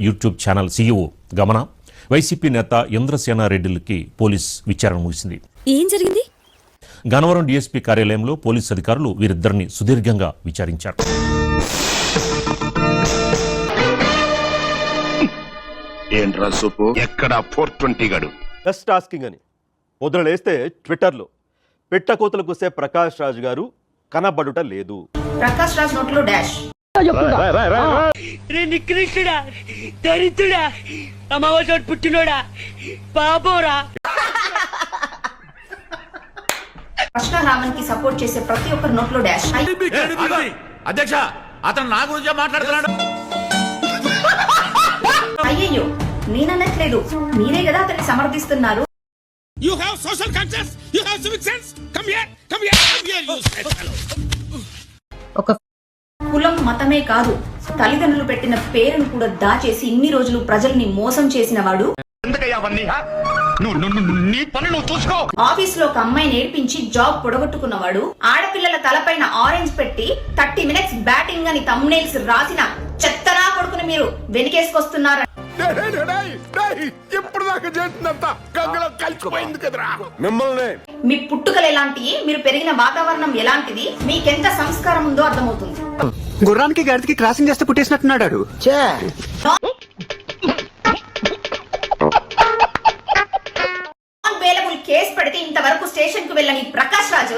YouTube channel CEO గమన YCP నేత ఇంద్రసేనారెడ్డిలకి police విచారణ ముగిసింది. ఏం జరిగింది? గన్నవరం డీఎస్పీ కార్యాలయంలో పోలీసు అధికారులు వీరిద్దరిని సుదీర్ఘంగా విచారించారు. ఏంట్రా సూపు ఎక్కడ 420 గడు జస్ట్ ఆస్కింగ్ అని ముద్రలేస్తే ట్విట్టర్లో పెట్టకోతలు కూసే ప్రకాష్ రాజ్ గారు కనబడుట లేదు. ప్రకాష్ రాజ్ నోట్లో డాష్. నికృష్టుడా, దరిద్రుడా, అమావాసోడు పుట్టినోడా, పాపోరా. కృష్ణరామన్ కి సపోర్ట్ చేసే ప్రతి ఒక్కరి నోట్లో డాష్. అధ్యక్ష అతను నా గురించి మాట్లాడుతున్నాడు. అయ్యయ్యో నేననట్లేదు, మీరే కదా అతన్ని సమర్థిస్తున్నారు. You have social conscience, you have civic sense. Come here, you fellow. ఒక కులం మతమే కాదు, తల్లిదండ్రులు పెట్టిన పేరును కూడా దాచేసి ఇన్ని రోజులు ప్రజల్ని మోసం చేసిన వాడు. ఆఫీస్ లో ఒక అమ్మాయిని ఏడిపించి జాబ్ పొడగొట్టుకున్నవాడు, ఆడపిల్లల తలపైన ఆరెంజ్ పెట్టి 30 minutes బ్యాటింగ్ అని థంబ్నెయిల్స్ రాసిన చెత్తనా కొడుకుని మీరు వెనకేసుకొస్తున్నారు. మీ పుట్టుకలు ఎలాంటివి, మీరు పెరిగిన వాతావరణం ఎలాంటిది, మీకెంత సంస్కారం ఉందో అర్థమవుతుంది. గుర్రానికి గడికి క్రాసింగ్ చేస్తే పుట్టేసినట్టున్నాడు. కేసు పెడితే ఇంతవరకు స్టేషన్ కు వెళ్ళని ప్రకాష్ రాజు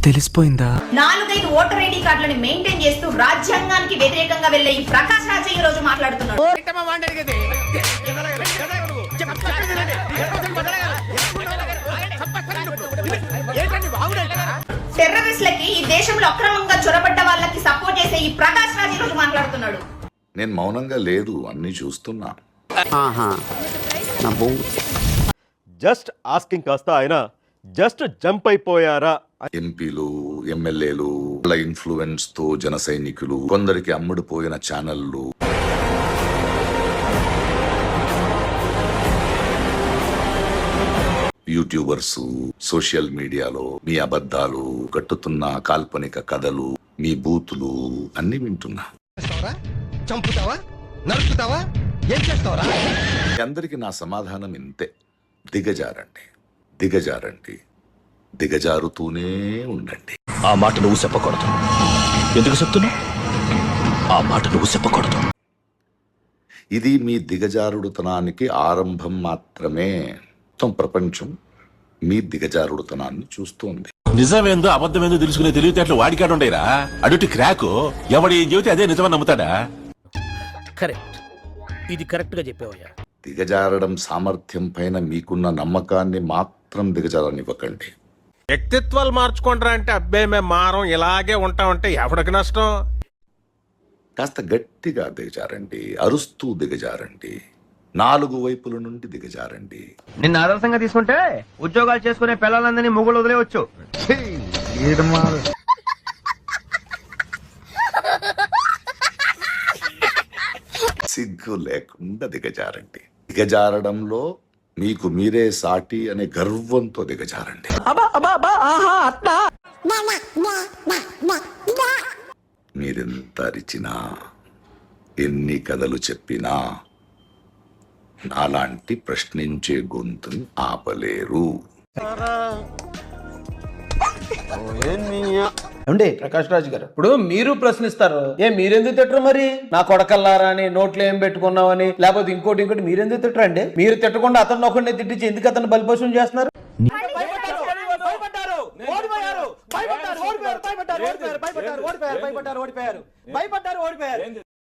తెలిసిపోయిందా? 4-5 ఓటర్ ఐడి కార్డులను మెయింటైన్ చేస్తూ రాజ్యాంగానికి వ్యతిరేకంగా వెళ్లే ఈ ప్రకాష్ రాజు ఈ రోజు మాట్లాడుతున్నాడు. టెర్రరిస్టులకి, ఈ దేశంలో అక్రమంగా చొరబడ్డ వాళ్ళకి సపోర్ట్ చేసే ఈ ప్రకాష్ రాజు ఈ రోజు మాట్లాడుతున్నాడు. నేను మౌనంగా లేదు, అన్ని చూస్తున్నా. జస్ట్ ఆస్కింగ్ కాస్త ఆయన జస్ట్ జంప్ అయిపోయారా? ఎంపీలు, ఎమ్మెల్యేలు, వాళ్ళ ఇన్ఫ్లుయెన్స్ తో జన సైనికులు, కొందరికి అమ్ముడుపోయిన ఛానళ్లు, యూట్యూబర్స్, సోషల్ మీడియాలో మీ అబద్ధాలు, కట్టుతున్న కాల్పనిక కథలు, మీ బూతులు అన్ని వింటున్నా. అందరికి నా సమాధానం ఇంతే, దిగజారండి, దిగజారండి, దిగజారుతూనే ఉండండి. ఆ మాట నువ్వు చెప్పకూడదు. ఎందుకు చెప్తున్నావు? ఆ మాట నువ్వు చెప్పకూడదు. ఇది మీ దిగజారుడుతనానికి ఆరంభం మాత్రమే. మొత్తం ప్రపంచం మీ దిగజారుడుతనాన్ని చూస్తోంది. నిజమేందో అబద్ధమేందో తెలుసుకునే తెలివితేటలు వాడికాడుండేరా. అడుటి క్రాకు ఎవడు ఏం చెబితే అదే నిజమని నమ్ముతాడా? కరెక్ట్, ఇది కరెక్ట్ గా చెప్పావయ్యా. దిగజారడం సామర్థ్యం పైన మీకున్న నమ్మకాన్ని మాత్రం దిగజారనివ్వకండి. వ్యక్తిత్వాలు మార్చుకుంటారా అంటే అబ్బే మేము మారం ఇలాగే ఉంటామంటే ఎవడికి నష్టం? కాస్త గట్టిగా దిగజారండి, అరుస్తూ దిగజారండి, 4 వైపుల నుండి దిగజారండి. నిన్న ఆదర్శంగా తీసుకుంటే ఉద్యోగాలు చేసుకునే పిల్లలందరినీ మొగుళ్ళు వదిలేవచ్చు. సిగ్గు లేకుండా దిగజారండి. దిగజారడంలో మీకు మీరే సాటి అనే గర్వంతో దిగజారండి. మీరెంత అరిచినా, ఎన్ని కథలు చెప్పినా నాలాంటి ప్రశ్నించే గొంతుని ఆపలేరు. ఏమండి ప్రకాష్ రాజ్ గారు, ఇప్పుడు మీరు ప్రశ్నిస్తారు, మీరెందుకు తిట్టరు మరి? నా కొడకల్లారా అని, నోట్లో ఏం పెట్టుకున్నావని, లేకపోతే ఇంకోటి మీరెందుకు తిట్టరండి? మీరు తిట్టకుండా అతను ఒకరిని తిట్టించి ఎందుకు అతను బలిపోషణ చేస్తున్నారు?